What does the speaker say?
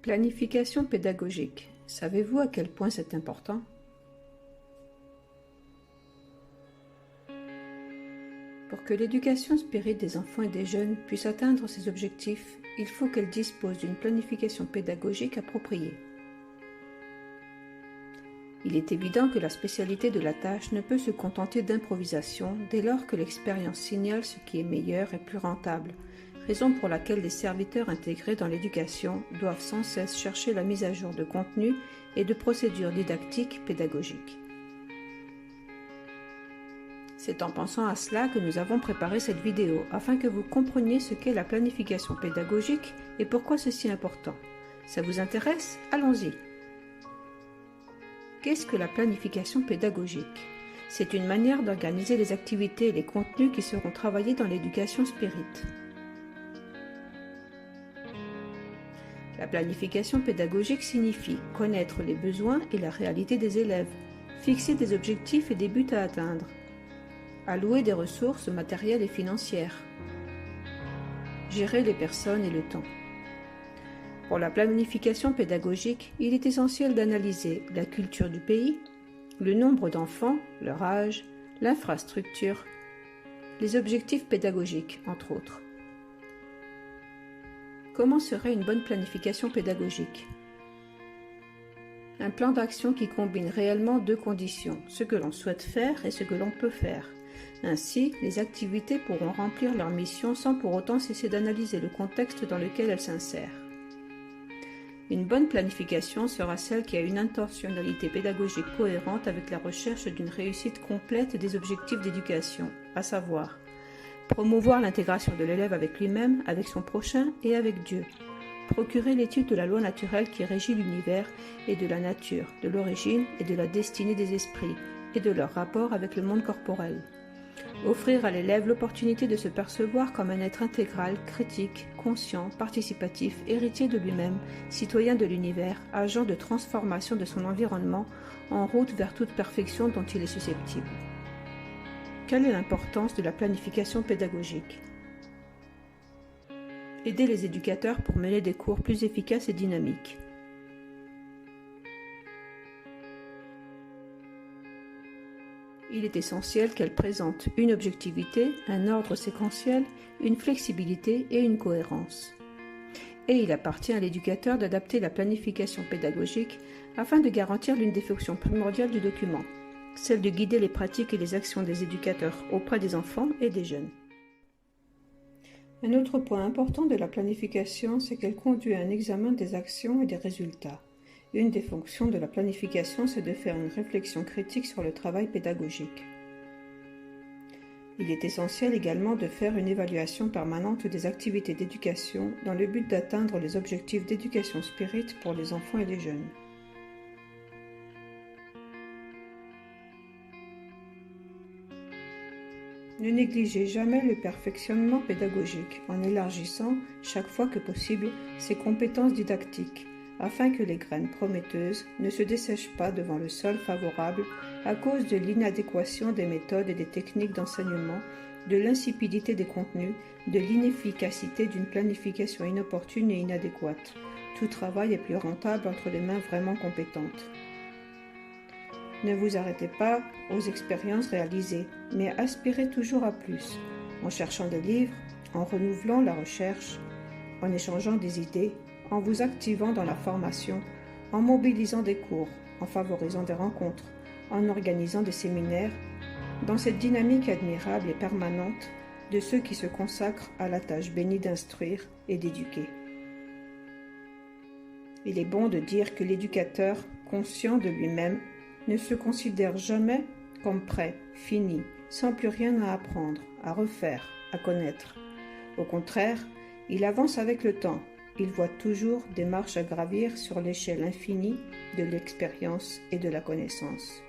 Planification pédagogique. Savez-vous à quel point c'est important? Pour que l'éducation spirituelle des enfants et des jeunes puisse atteindre ses objectifs, il faut qu'elle dispose d'une planification pédagogique appropriée. Il est évident que la spécialité de la tâche ne peut se contenter d'improvisation dès lors que l'expérience signale ce qui est meilleur et plus rentable, raison pour laquelle les serviteurs intégrés dans l'éducation doivent sans cesse chercher la mise à jour de contenu et de procédures didactiques pédagogiques. C'est en pensant à cela que nous avons préparé cette vidéo, afin que vous compreniez ce qu'est la planification pédagogique et pourquoi ceci est important. Ça vous intéresse? Allons-y! Qu'est-ce que la planification pédagogique? C'est une manière d'organiser les activités et les contenus qui seront travaillés dans l'éducation spirite. La planification pédagogique signifie connaître les besoins et la réalité des élèves, fixer des objectifs et des buts à atteindre, allouer des ressources matérielles et financières, gérer les personnes et le temps. Pour la planification pédagogique, il est essentiel d'analyser la culture du pays, le nombre d'enfants, leur âge, l'infrastructure, les objectifs pédagogiques, entre autres. Comment serait une bonne planification pédagogique? Un plan d'action qui combine réellement deux conditions, ce que l'on souhaite faire et ce que l'on peut faire. Ainsi, les activités pourront remplir leur mission sans pour autant cesser d'analyser le contexte dans lequel elles s'insèrent. Une bonne planification sera celle qui a une intentionnalité pédagogique cohérente avec la recherche d'une réussite complète des objectifs d'éducation, à savoir promouvoir l'intégration de l'élève avec lui-même, avec son prochain et avec Dieu. Procurer l'étude de la loi naturelle qui régit l'univers et de la nature, de l'origine et de la destinée des esprits et de leur rapport avec le monde corporel. Offrir à l'élève l'opportunité de se percevoir comme un être intégral, critique, conscient, participatif, héritier de lui-même, citoyen de l'univers, agent de transformation de son environnement, en route vers toute perfection dont il est susceptible. Quelle est l'importance de la planification pédagogique? Aider les éducateurs pour mener des cours plus efficaces et dynamiques. Il est essentiel qu'elle présente une objectivité, un ordre séquentiel, une flexibilité et une cohérence. Et il appartient à l'éducateur d'adapter la planification pédagogique afin de garantir l'une des fonctions primordiales du document, celle de guider les pratiques et les actions des éducateurs auprès des enfants et des jeunes. Un autre point important de la planification, c'est qu'elle conduit à un examen des actions et des résultats. Une des fonctions de la planification, c'est de faire une réflexion critique sur le travail pédagogique. Il est essentiel également de faire une évaluation permanente des activités d'éducation dans le but d'atteindre les objectifs d'éducation spirite pour les enfants et les jeunes. Ne négligez jamais le perfectionnement pédagogique en élargissant, chaque fois que possible, ses compétences didactiques, afin que les graines prometteuses ne se dessèchent pas devant le sol favorable à cause de l'inadéquation des méthodes et des techniques d'enseignement, de l'insipidité des contenus, de l'inefficacité d'une planification inopportune et inadéquate. Tout travail est plus rentable entre les mains vraiment compétentes. Ne vous arrêtez pas aux expériences réalisées, mais aspirez toujours à plus, en cherchant des livres, en renouvelant la recherche, en échangeant des idées, en vous activant dans la formation, en mobilisant des cours, en favorisant des rencontres, en organisant des séminaires, dans cette dynamique admirable et permanente de ceux qui se consacrent à la tâche bénie d'instruire et d'éduquer. Il est bon de dire que l'éducateur, conscient de lui-même, ne se considère jamais comme prêt, fini, sans plus rien à apprendre, à refaire, à connaître. Au contraire, il avance avec le temps. Il voit toujours des marches à gravir sur l'échelle infinie de l'expérience et de la connaissance.